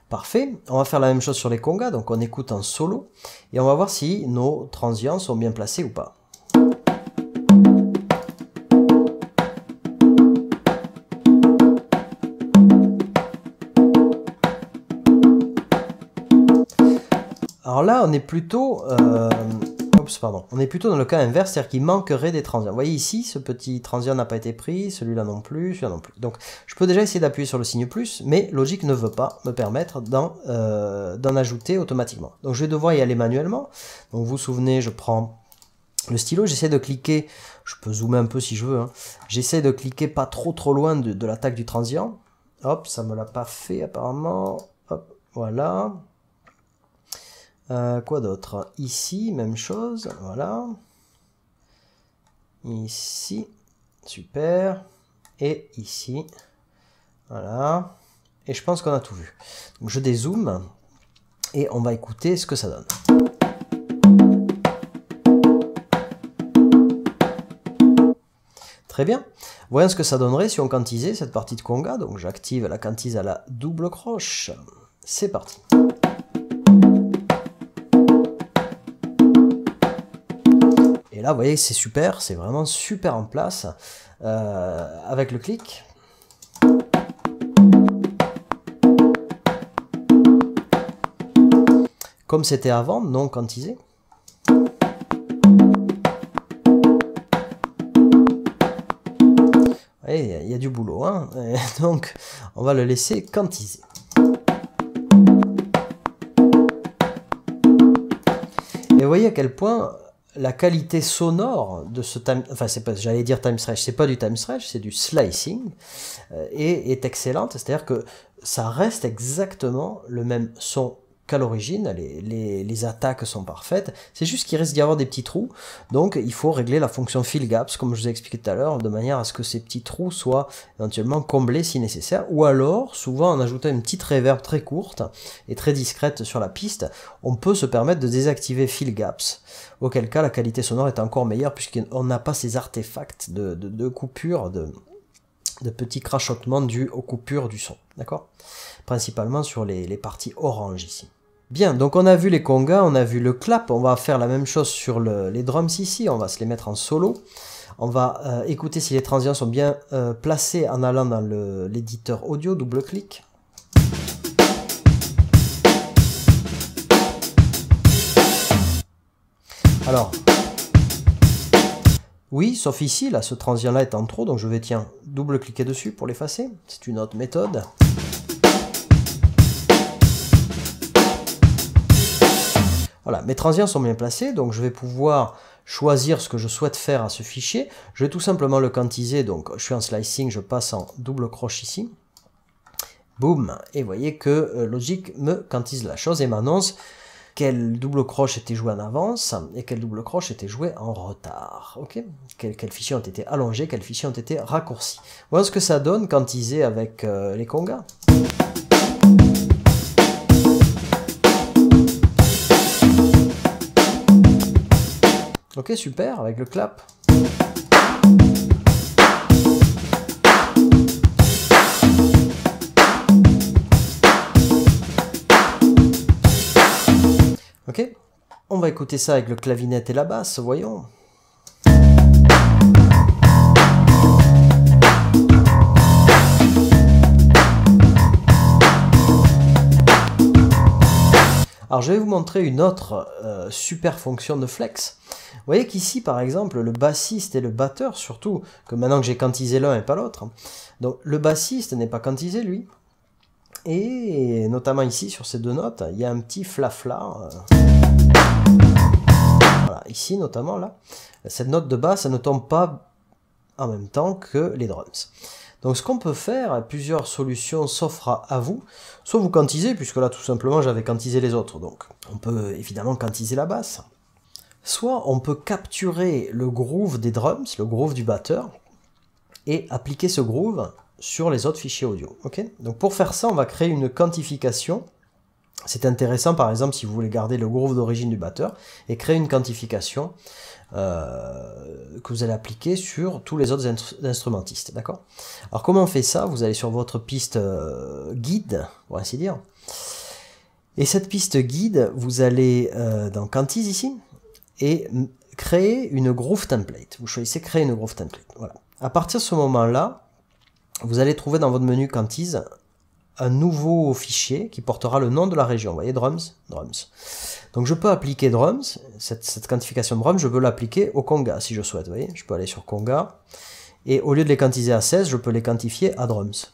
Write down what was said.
Parfait, on va faire la même chose sur les congas, donc on écoute en solo, et on va voir si nos transients sont bien placés ou pas. Alors là, on est plutôt... on est plutôt dans le cas inverse, c'est-à-dire qu'il manquerait des transients. Vous voyez ici, ce petit transient n'a pas été pris, celui-là non plus, celui-là non plus. Donc je peux déjà essayer d'appuyer sur le signe plus, mais Logic ne veut pas me permettre d'en ajouter automatiquement. Donc je vais devoir y aller manuellement. Donc vous vous souvenez, je prends le stylo, j'essaie de cliquer, je peux zoomer un peu si je veux, hein. J'essaie de cliquer pas trop loin de l'attaque du transient. Hop, ça me l'a pas fait apparemment. Hop, voilà. Quoi d'autre? Ici, même chose, voilà. Ici, super. Et ici, voilà. Et je pense qu'on a tout vu. Donc je dézoome et on va écouter ce que ça donne. Très bien. Voyons ce que ça donnerait si on quantisait cette partie de conga. Donc j'active la quantise à la double croche. C'est parti. Et là, vous voyez, c'est super, c'est vraiment super en place avec le clic. Comme c'était avant, non quantisé. Il y a du boulot, hein. Donc on va le laisser quantiser. Et vous voyez à quel point la qualité sonore de ce time, enfin c'est pas, j'allais dire time stretch, c'est pas du time stretch, c'est du slicing, et est excellente, c'est-à-dire que ça reste exactement le même son qu'à l'origine, les attaques sont parfaites, c'est juste qu'il risque d'y avoir des petits trous, donc il faut régler la fonction fill gaps, comme je vous ai expliqué tout à l'heure, de manière à ce que ces petits trous soient éventuellement comblés si nécessaire, ou alors, souvent en ajoutant une petite reverb très courte et très discrète sur la piste, on peut se permettre de désactiver fill gaps, auquel cas la qualité sonore est encore meilleure puisqu'on n'a pas ces artefacts de coupure, de petits crachotements dus aux coupures du son, d'accord? Principalement sur les parties orange ici. Bien, donc on a vu les congas, on a vu le clap, on va faire la même chose sur les drums ici, on va se les mettre en solo. On va écouter si les transients sont bien placés en allant dans l'éditeur audio, double-clic. Alors, oui, sauf ici, là, ce transient-là est en trop, donc je vais, tiens, double-cliquer dessus pour l'effacer. C'est une autre méthode. Voilà, mes transients sont bien placés, donc je vais pouvoir choisir ce que je souhaite faire à ce fichier. Je vais tout simplement le quantiser, donc je suis en slicing, je passe en double croche ici. Boum, et vous voyez que Logic me quantise la chose et m'annonce quel double croche était joué en avance et quel double croche était joué en retard. Ok, quels fichiers ont été allongés, quels fichiers ont été raccourcis. Voilà ce que ça donne quantisé avec les congas. Ok, super, avec le clap. Ok, on va écouter ça avec le clavinette et la basse, voyons. Alors je vais vous montrer une autre super fonction de flex. Vous voyez qu'ici par exemple le bassiste et le batteur, surtout que maintenant que j'ai quantisé l'un et pas l'autre, donc le bassiste n'est pas quantisé lui, et notamment ici sur ces deux notes, il y a un petit flafla. Voilà, ici notamment là, cette note de basse elle ne tombe pas en même temps que les drums. Donc ce qu'on peut faire, plusieurs solutions s'offrent à vous, soit vous quantisez, puisque là tout simplement j'avais quantisé les autres, donc on peut évidemment quantiser la basse, soit on peut capturer le groove des drums, le groove du batteur, et appliquer ce groove sur les autres fichiers audio. Okay, donc pour faire ça, on va créer une quantification. C'est intéressant par exemple si vous voulez garder le groove d'origine du batteur, et créer une quantification que vous allez appliquer sur tous les autres instrumentistes, d'accord? Alors comment on fait ça? Vous allez sur votre piste guide, pour ainsi dire, Et cette piste guide, vous allez dans Quantize ici, et créer une groove template. Vous choisissez créer une groove template. Voilà. À partir de ce moment-là, vous allez trouver dans votre menu Quantize un nouveau fichier qui portera le nom de la région. Vous voyez, drums, drums. Donc je peux appliquer drums, cette quantification de drums, je peux l'appliquer au conga si je souhaite. Vous voyez, je peux aller sur conga, et au lieu de les quantiser à 16, je peux les quantifier à drums.